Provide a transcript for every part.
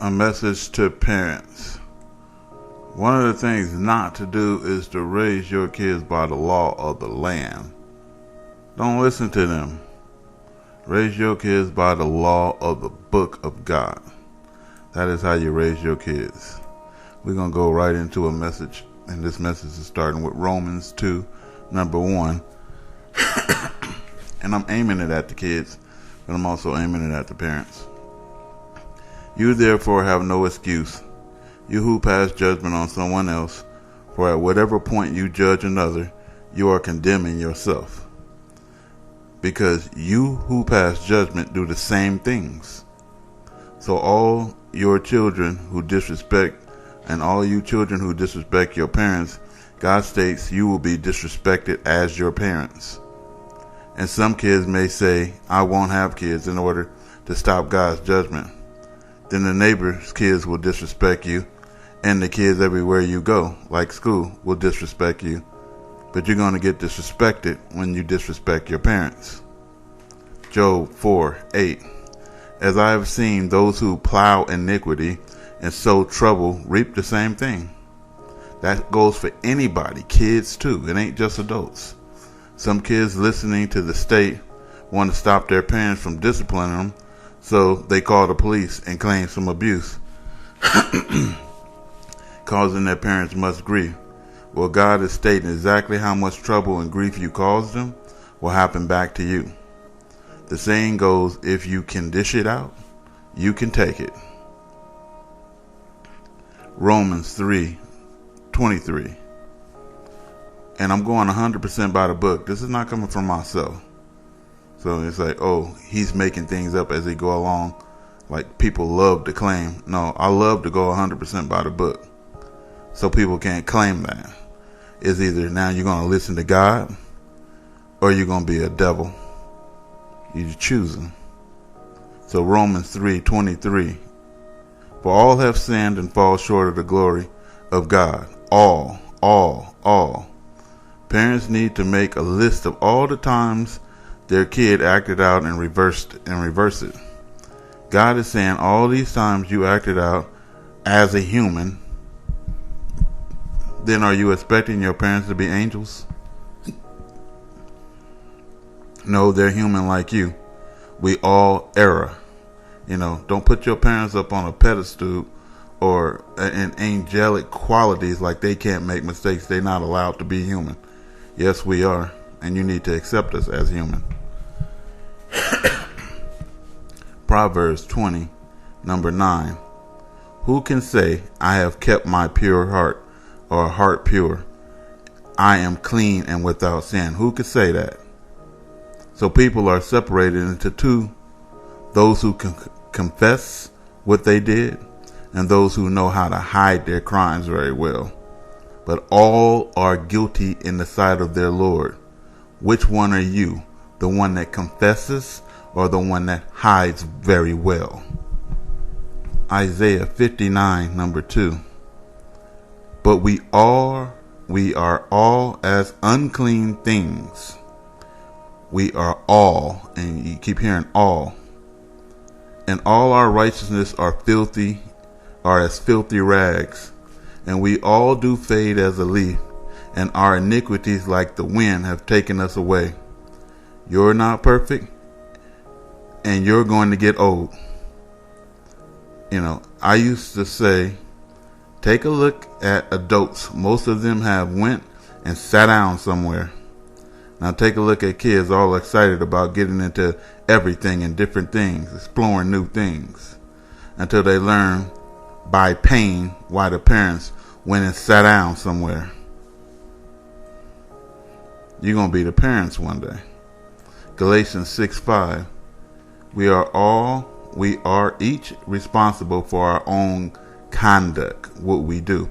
A message to parents. One of the things not to do is to raise your kids by the law of the land. Don't listen to them. Raise your kids by the law of the book of God. That is how you raise your kids. We're going to go right into a message, and this message is starting with Romans 2, number 1. And I'm aiming it at the kids, but I'm also aiming it at the parents. You therefore have no excuse, you who pass judgment on someone else, for at whatever point you judge another, you are condemning yourself. Because you who pass judgment do the same things. So all your children who disrespect, and all you children who disrespect your parents, God states you will be disrespected as your parents. And some kids may say, I won't have kids in order to stop God's judgment. Then the neighbor's kids will disrespect you, and the kids everywhere you go, like school, will disrespect you. But you're going to get disrespected when you disrespect your parents. Job 4:8. As I have seen, those who plow iniquity and sow trouble reap the same thing. That goes for anybody, kids too. It ain't just adults. Some kids listening to the state want to stop their parents from disciplining them, so they call the police and claim some abuse, causing their parents much grief. Well, God is stating exactly how much trouble and grief you caused them will happen back to you. The saying goes, if you can dish it out, you can take it. Romans 3:23. And I'm going 100% by the book. This is not coming from myself. So it's like, oh, he's making things up as they go along, like people love to claim. No, I love to go 100% by the book. So people can't claim that. It's either now you're going to listen to God or you're going to be a devil. You're choosing. So Romans 3:23. For all have sinned and fall short of the glory of God. All. Parents need to make a list of all the times their kid acted out and reverse it. God is saying all these times you acted out as a human, then are you expecting your parents to be angels? No, they're human like you. We all err. Don't put your parents up on a pedestal or in angelic qualities like they can't make mistakes. They're not allowed to be human. Yes, we are. And you need to accept us as human. Proverbs 20, number 9. Who can say, I have kept my pure heart, or a heart pure? I am clean and without sin. Who could say that? So people are separated into two. Those who can confess what they did, and those who know how to hide their crimes very well. But all are guilty in the sight of their Lord. Which one are you? The one that confesses or the one that hides very well? Isaiah 59, number 2. But we are all as unclean things. We are all, and you keep hearing all. And all our righteousness are as filthy rags. And we all do fade as a leaf, and our iniquities like the wind have taken us away. You're not perfect, and you're going to get old. I used to say, take a look at adults. Most of them have went and sat down somewhere. Now take a look at kids all excited about getting into everything and different things, exploring new things, until they learn by pain why the parents went and sat down somewhere. You're going to be the parents one day. Galatians 6:5. We are each responsible for our own conduct, what we do.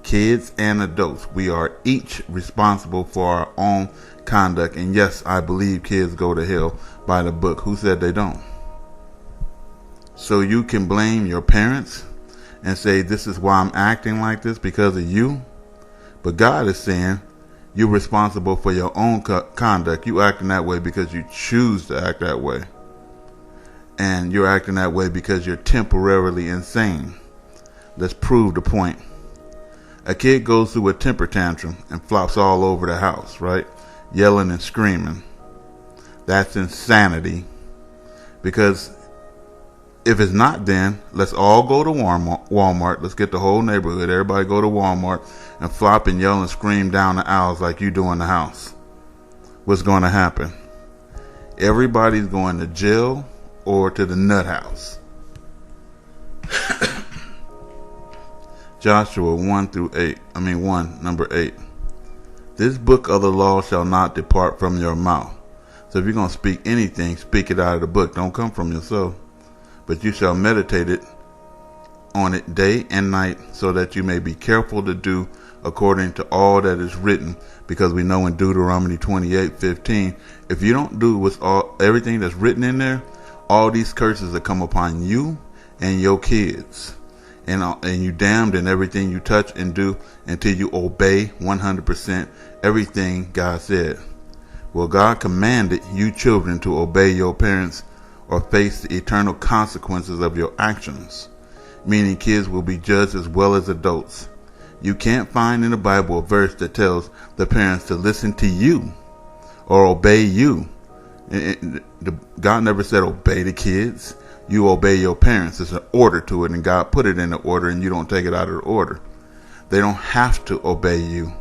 Kids and adults, we are each responsible for our own conduct. And yes, I believe kids go to hell by the book. Who said they don't? So you can blame your parents and say, this is why I'm acting like this, because of you. But God is saying, you're responsible for your own conduct. You acting that way because you choose to act that way. and you're acting that way because you're temporarily insane. Let's prove the point. A kid goes through a temper tantrum and flops all over the house, right? Yelling and screaming. That's insanity. Because if it's not, then let's all go to Walmart. Let's get the whole neighborhood. Everybody go to Walmart and flop and yell and scream down the aisles like you do in the house. What's going to happen? Everybody's going to jail or to the nut house. Joshua 1 number 8. This book of the law shall not depart from your mouth. So if you're going to speak anything, speak it out of the book. Don't come from yourself. But you shall meditate on it day and night, so that you may be careful to do according to all that is written. Because we know in Deuteronomy 28:15, if you don't do everything that's written in there, all these curses that come upon you and your kids. And you damned in everything you touch and do until you obey 100% everything God said. Well, God commanded you children to obey your parents or face the eternal consequences of your actions, meaning kids will be judged as well as adults. You can't find in the Bible a verse that tells the parents to listen to you or obey you. God never said obey the kids. You obey your parents. There's an order to it, and God put it in the order, and you don't take it out of the order. They don't have to obey you,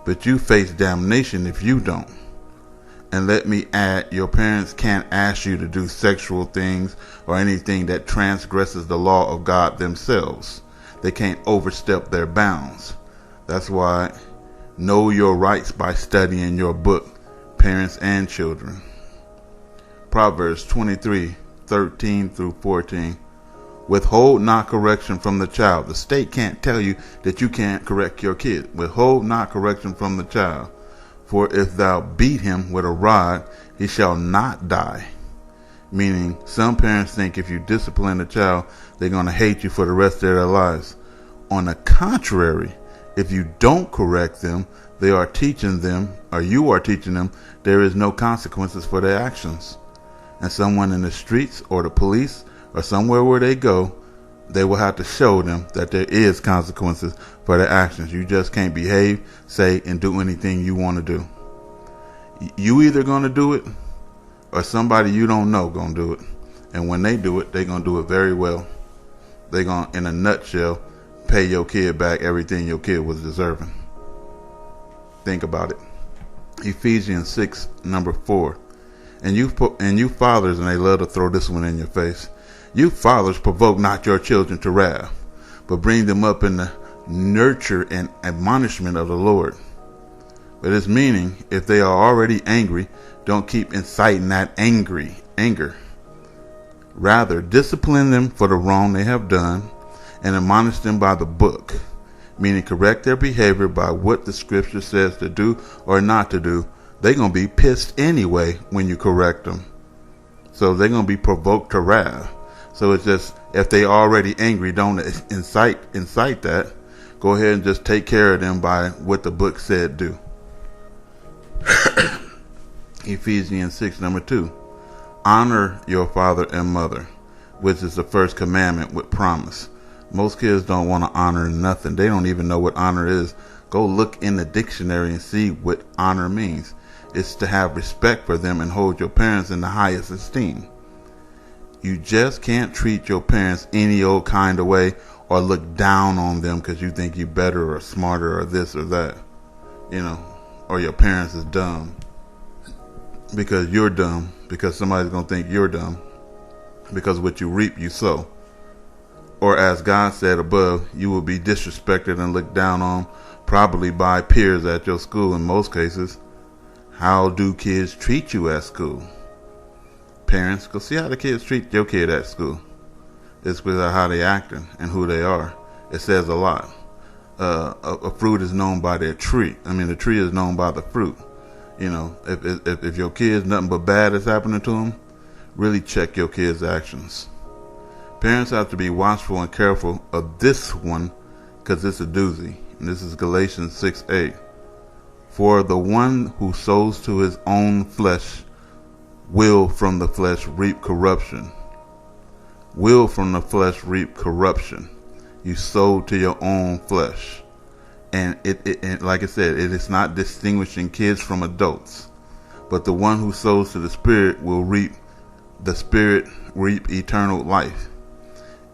but you face damnation if you don't. And let me add, your parents can't ask you to do sexual things or anything that transgresses the law of God themselves. They can't overstep their bounds. That's why know your rights by studying your book, parents and children. Proverbs 23:13 through 14. Withhold not correction from the child. The state can't tell you that you can't correct your kid. Withhold not correction from the child. For if thou beat him with a rod, he shall not die. Meaning, some parents think if you discipline a child, they're going to hate you for the rest of their lives. On the contrary, if you don't correct them, you are teaching them there is no consequences for their actions. And someone in the streets or the police or somewhere where they go, they will have to show them that there is consequences for their actions. You just can't behave, say, and do anything you want to do. You either going to do it or somebody you don't know going to do it. And when they do it, they're going to do it very well. They're going to, in a nutshell, pay your kid back everything your kid was deserving. Think about it. Ephesians 6, number 4. And you fathers, and they love to throw this one in your face, you fathers provoke not your children to wrath, but bring them up in the nurture and admonishment of the Lord. But its meaning, if they are already angry, don't keep inciting that anger. Rather, discipline them for the wrong they have done and admonish them by the book, meaning correct their behavior by what the scripture says to do or not to do. They're going to be pissed anyway when you correct them. So they're going to be provoked to wrath. So it's just, if they already angry, don't incite that. Go ahead and just take care of them by what the book said do. Ephesians 6, number 2. Honor your father and mother, which is the first commandment with promise. Most kids don't want to honor nothing. They don't even know what honor is. Go look in the dictionary and see what honor means. It's to have respect for them and hold your parents in the highest esteem. You just can't treat your parents any old kind of way or look down on them because you think you're better or smarter or this or that. Or your parents is dumb because you're dumb, because somebody's going to think you're dumb, because what you reap, you sow. Or as God said above, you will be disrespected and looked down on, probably by peers at your school in most cases. How do kids treat you at school? Parents, go see how the kids treat your kid at school. It's because of how they acting and who they are. It says a lot. A fruit is known by their tree. The tree is known by the fruit. If your kid's nothing but bad is happening to them, really check your kids' actions. Parents have to be watchful and careful of this one because it's a doozy. And this is Galatians 6:8. For the one who sows to his own flesh will from the flesh reap corruption. will from the flesh reap corruption. You sow to your own flesh. And it like I said, it is not distinguishing kids from adults. But the one who sows to the Spirit will reap eternal life.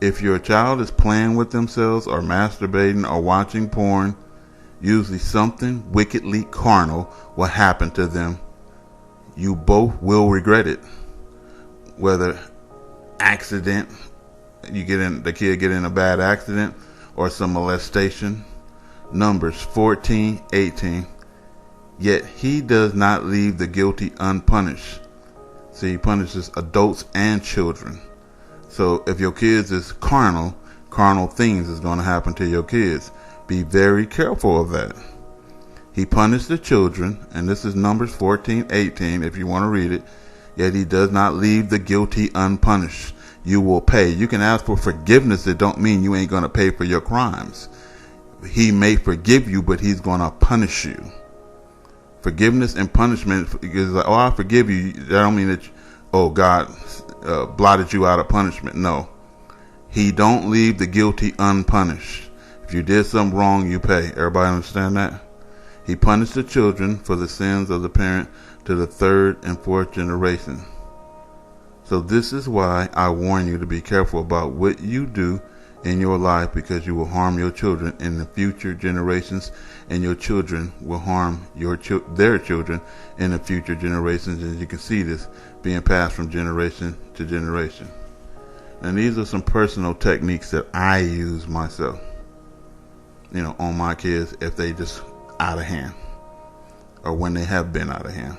If your child is playing with themselves or masturbating or watching porn, usually something wickedly carnal will happen to them. You both will regret it. Whether accident, the kid get in a bad accident, or some molestation. Numbers 14:18. Yet he does not leave the guilty unpunished. See, he punishes adults and children. So if your kids is carnal things is going to happen to your kids. Be very careful of that. He punished the children, and this is Numbers 14:18 if you want to read it. Yet he does not leave the guilty unpunished. You will pay. You can ask for forgiveness. It don't mean you ain't going to pay for your crimes. He may forgive you, but he's going to punish you. Forgiveness and punishment is like, oh, I forgive you. That don't mean that, God blotted you out of punishment. No. He don't leave the guilty unpunished. If you did something wrong, you pay. Everybody understand that? He punished the children for the sins of the parent to the third and fourth generation. So this is why I warn you to be careful about what you do in your life, because you will harm your children in the future generations, and your children will harm their children in the future generations. And you can see this being passed from generation to generation. And these are some personal techniques that I use myself, on my kids if they just out of hand, or when they have been out of hand.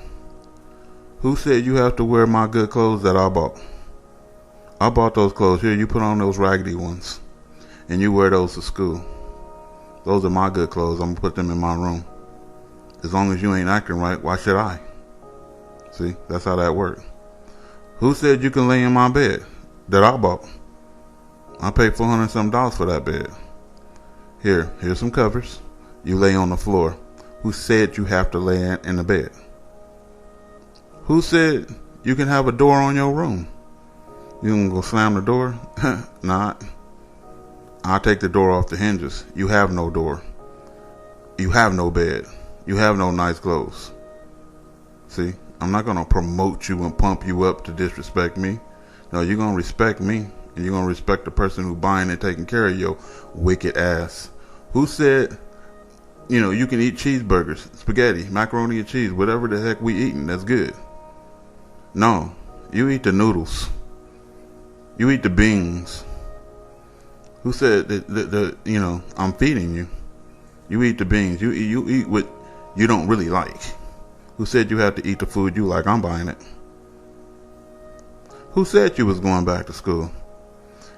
Who said you have to wear my good clothes that I bought? I bought those clothes. Here, you put on those raggedy ones, and you wear those to school. Those are my good clothes. I'm going to put them in my room. As long as you ain't acting right, why should I? See, that's how that works. Who said you can lay in my bed that I bought? I paid $400 something for that bed. Here's some covers. You lay on the floor. Who said you have to lay in the bed? Who said you can have a door on your room? You gonna go slam the door? Not. I'll take the door off the hinges. You have no door. You have no bed. You have no nice clothes. See, I'm not gonna promote you and pump you up to disrespect me. No, you're gonna respect me, and you're gonna respect the person who buying and taking care of your wicked ass. Who said, you can eat cheeseburgers, spaghetti, macaroni and cheese, whatever the heck we eating, that's good. No, you eat the noodles. You eat the beans. Who said that I'm feeding you? You eat the beans. You eat what you don't really like. Who said you have to eat the food you like? I'm buying it. Who said you was going back to school?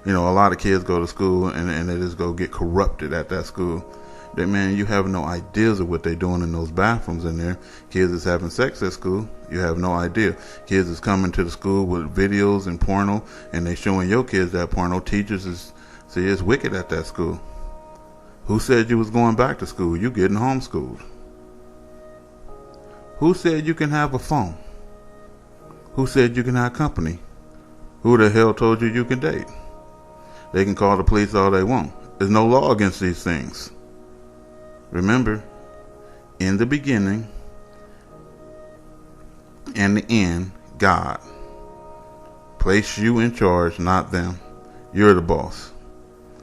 A lot of kids go to school and they just go get corrupted at that school. You have no ideas of what they're doing in those bathrooms in there. Kids is having sex at school. You have no idea. Kids is coming to the school with videos and porno, and they showing your kids that porno. Teachers it's wicked at that school. Who said you was going back to school? You getting homeschooled. Who said you can have a phone? Who said you can have company? Who the hell told you can date? They can call the police all they want. There's no law against these things. Remember, in the beginning and the end, God. Place you in charge, not them. You're the boss.